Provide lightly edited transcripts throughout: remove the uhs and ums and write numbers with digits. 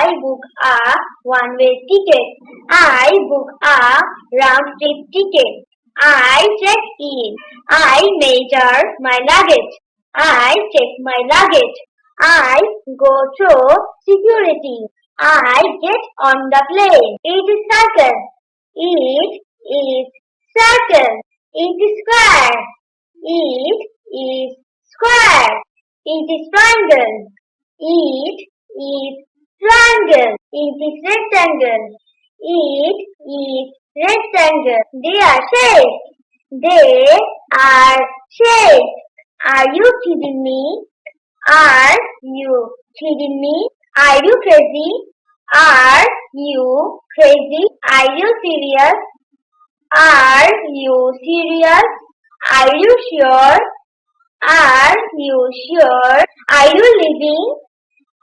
I book a one-way ticket. I book a round-trip ticket. I check in. I measure my luggage. I check my luggage. I go through security. I get on the plane. It is circle. It is circle. It is square. It is square. It is triangle. It is triangle. It is rectangle. It is rectangle. They are shapes. They are shapes. Are you kidding me? Are you kidding me? Are you crazy? Are you crazy? Are you serious? Are you serious? Are you sure? Are you sure? Are you leaving?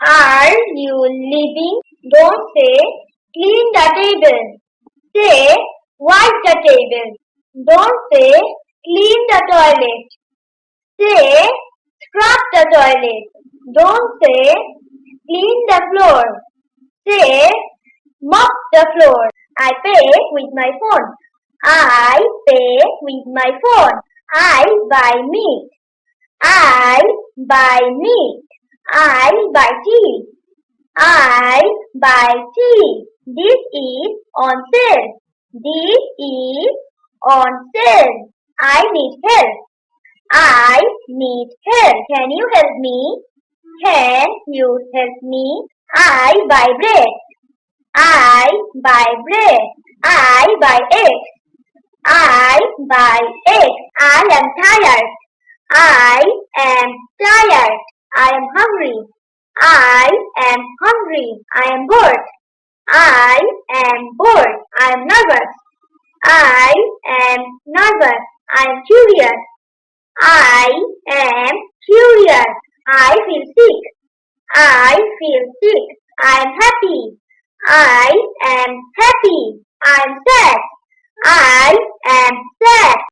Are you leaving? Don't say clean the table. Say wipe the table. Don't say clean the toilet. Say scrub the toilet. Don't say clean the floor. Say mop the floor. I pay with my phone. I pay with my phone. I buy meat. I buy meat. I buy tea. I buy tea. This is on sale. This is on sale. I need help. I need help. Can you help me? Can you help me? I buy bread. I buy bread. I buy eggs. I buy eggs. I am tired. I am tired. I am hungry. I am hungry. I am bored. I am bored. I am nervous. I am nervous. I am curious. I am curious. I feel sick. I feel sick. I am happy. I am happy. I am sad. I am sad.